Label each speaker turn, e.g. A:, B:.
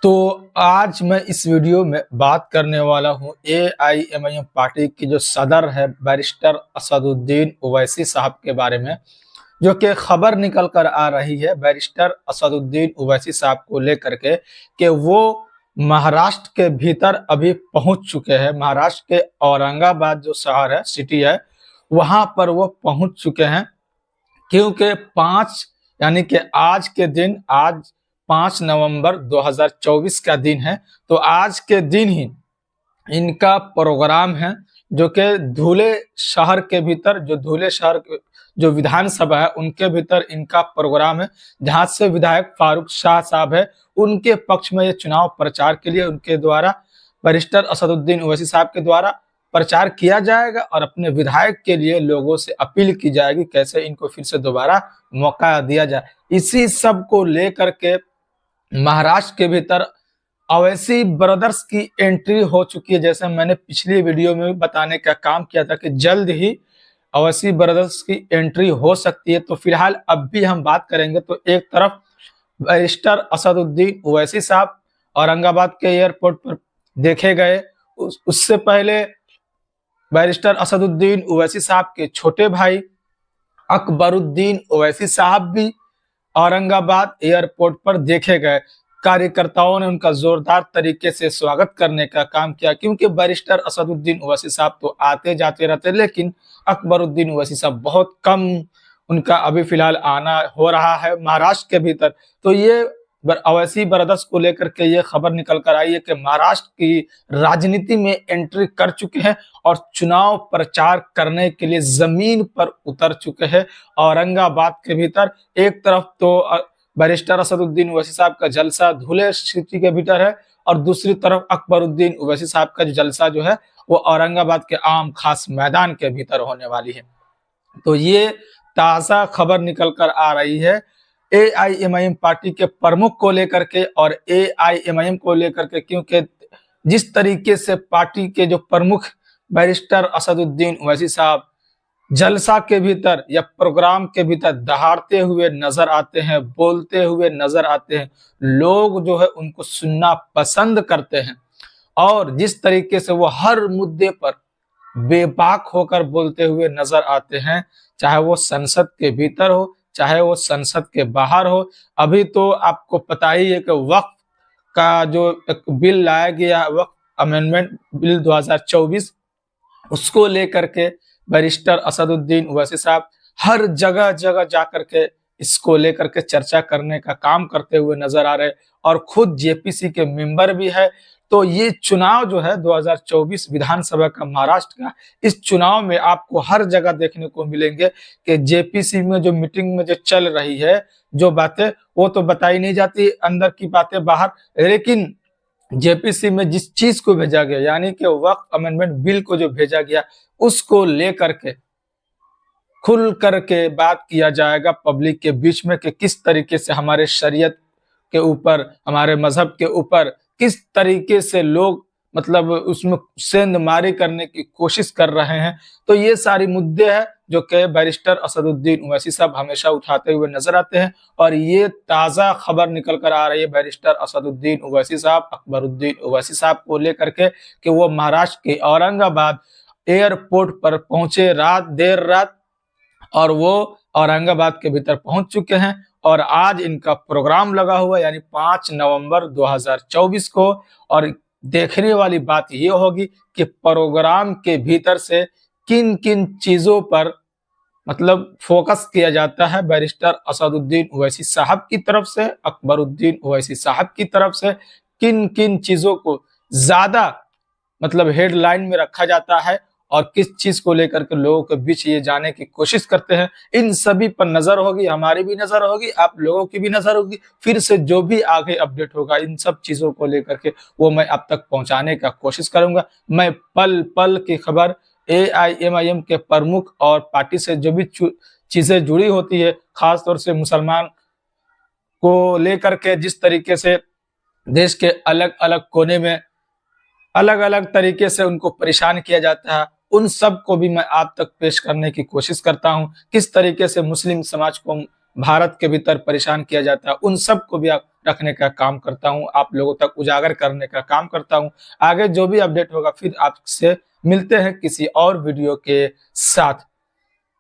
A: तो आज मैं इस वीडियो में बात करने वाला हूं एआईएमआईएम पार्टी की जो सदर है बैरिस्टर असदुद्दीन ओवैसी साहब के बारे में, जो कि खबर निकल कर आ रही है बैरिस्टर असदुद्दीन ओवैसी साहब को लेकर के कि वो महाराष्ट्र के भीतर अभी पहुंच चुके हैं। महाराष्ट्र के औरंगाबाद जो शहर है, सिटी है, वहां पर वो पहुंच चुके हैं क्योंकि 5 यानी कि आज के दिन, आज 5 नवंबर 2024 का दिन है। तो आज के दिन ही इनका प्रोग्राम है जो कि धुले शहर के भीतर, जो धुले शहर जो विधानसभा है उनके भीतर इनका प्रोग्राम है, जहां से विधायक फारूक शाह साहब है उनके पक्ष में ये चुनाव प्रचार के लिए उनके द्वारा बैरिस्टर असदुद्दीन ओवैसी साहब के द्वारा प्रचार किया जाएगा और अपने विधायक के लिए लोगों से अपील की जाएगी कैसे इनको फिर से दोबारा मौका दिया जाए। इसी सब को लेकर के महाराष्ट्र के भीतर ओवैसी ब्रदर्स की एंट्री हो चुकी है। जैसे मैंने पिछली वीडियो में भी बताने का काम किया था कि जल्द ही ओवैसी ब्रदर्स की एंट्री हो सकती है। तो फिलहाल अब भी हम बात करेंगे तो एक तरफ बैरिस्टर असदुद्दीन ओवैसी साहब औरंगाबाद के एयरपोर्ट पर देखे गए, उससे पहले बैरिस्टर असदुद्दीन ओवैसी साहब के छोटे भाई अकबरुद्दीन ओवैसी साहब भी औरंगाबाद एयरपोर्ट पर देखे गए। कार्यकर्ताओं ने उनका जोरदार तरीके से स्वागत करने का काम किया क्योंकि बैरिस्टर असदुद्दीन ओवैसी साहब तो आते जाते रहते, लेकिन अकबरुद्दीन ओवैसी साहब बहुत कम उनका अभी फिलहाल आना हो रहा है महाराष्ट्र के भीतर। तो ये ओवैसी ब्रदर्स को लेकर के ये खबर निकल कर आई है कि महाराष्ट्र की राजनीति में एंट्री कर चुके हैं और चुनाव प्रचार करने के लिए जमीन पर उतर चुके हैं औरंगाबाद के भीतर। एक तरफ तो बैरिस्टर असदुद्दीन ओवैसी साहब का जलसा धुले सिटी के भीतर है और दूसरी तरफ अकबरुद्दीन ओवैसी साहब का जो जलसा जो है वो औरंगाबाद के आम खास मैदान के भीतर होने वाली है। तो ये ताजा खबर निकल कर आ रही है एआईएमआईएम पार्टी के प्रमुख को लेकर के और एआईएमआईएम को लेकर के, क्योंकि जिस तरीके से पार्टी के जो प्रमुख बैरिस्टर असदुद्दीन ओवैसी साहब जलसा के भीतर या प्रोग्राम के भीतर दहाड़ते हुए नजर आते हैं, बोलते हुए नजर आते हैं, लोग जो है उनको सुनना पसंद करते हैं और जिस तरीके से वो हर मुद्दे पर बेबाक होकर बोलते हुए नजर आते हैं, चाहे वो संसद के भीतर हो चाहे वो संसद के बाहर हो। अभी तो आपको पता ही है कि वक्फ का जो एक बिल लाया गया, वक्फ अमेंडमेंट बिल 2024, उसको लेकर के बैरिस्टर असदुद्दीन ओवैसी साहब हर जगह जगह जाकर के इसको लेकर के चर्चा करने का काम करते हुए नजर आ रहे और खुद जेपीसी के मेंबर भी है। तो ये चुनाव जो है 2024 विधानसभा का महाराष्ट्र का, इस चुनाव में आपको हर जगह देखने को मिलेंगे कि जेपीसी में जो मीटिंग में जो चल रही है जो बातें वो तो बताई नहीं जाती, अंदर की बातें बाहर, लेकिन जेपीसी में जिस चीज को भेजा गया यानी कि वक्फ अमेंडमेंट बिल को जो भेजा गया उसको लेकर के खुल करके बात किया जाएगा पब्लिक के बीच में कि किस तरीके से हमारे शरीयत के ऊपर, हमारे मजहब के ऊपर किस तरीके से लोग मतलब उसमें सेंधमारी करने की कोशिश कर रहे हैं। तो ये सारी मुद्दे हैं जो कि बैरिस्टर असदुद्दीन ओवैसी साहब हमेशा उठाते हुए नजर आते हैं और ये ताजा खबर निकल कर आ रही है बैरिस्टर असदुद्दीन ओवैसी साहब अकबरुद्दीन ओवैसी साहब को लेकर के कि वो महाराष्ट्र के औरंगाबाद एयरपोर्ट पर पहुंचे देर रात और वो औरंगाबाद के भीतर पहुंच चुके हैं और आज इनका प्रोग्राम लगा हुआ यानी 5 नवंबर 2024 को। और देखने वाली बात ये होगी कि प्रोग्राम के भीतर से किन किन चीजों पर मतलब फोकस किया जाता है बैरिस्टर असदुद्दीन ओवैसी साहब की तरफ से, अकबरुद्दीन ओवैसी साहब की तरफ से किन किन चीजों को ज्यादा मतलब हेडलाइन में रखा जाता है और किस चीज को लेकर के लोगों के बीच ये जाने की कोशिश करते हैं, इन सभी पर नजर होगी, हमारी भी नजर होगी, आप लोगों की भी नजर होगी। फिर से जो भी आगे अपडेट होगा इन सब चीजों को लेकर के वो मैं आप तक पहुंचाने का कोशिश करूंगा। मैं पल पल की खबर एआईएमआईएम के प्रमुख और पार्टी से जो भी चीजें जुड़ी होती है, खासतौर से मुसलमान को लेकर के जिस तरीके से देश के अलग अलग कोने में अलग अलग तरीके से उनको परेशान किया जाता है, उन सब को भी मैं आप तक पेश करने की कोशिश करता हूं। किस तरीके से मुस्लिम समाज को भारत के भीतर परेशान किया जाता है, उन सब को भी आप रखने का काम करता हूं, आप लोगों तक उजागर करने का काम करता हूं। आगे जो भी अपडेट होगा फिर आपसे मिलते हैं किसी और वीडियो के साथ।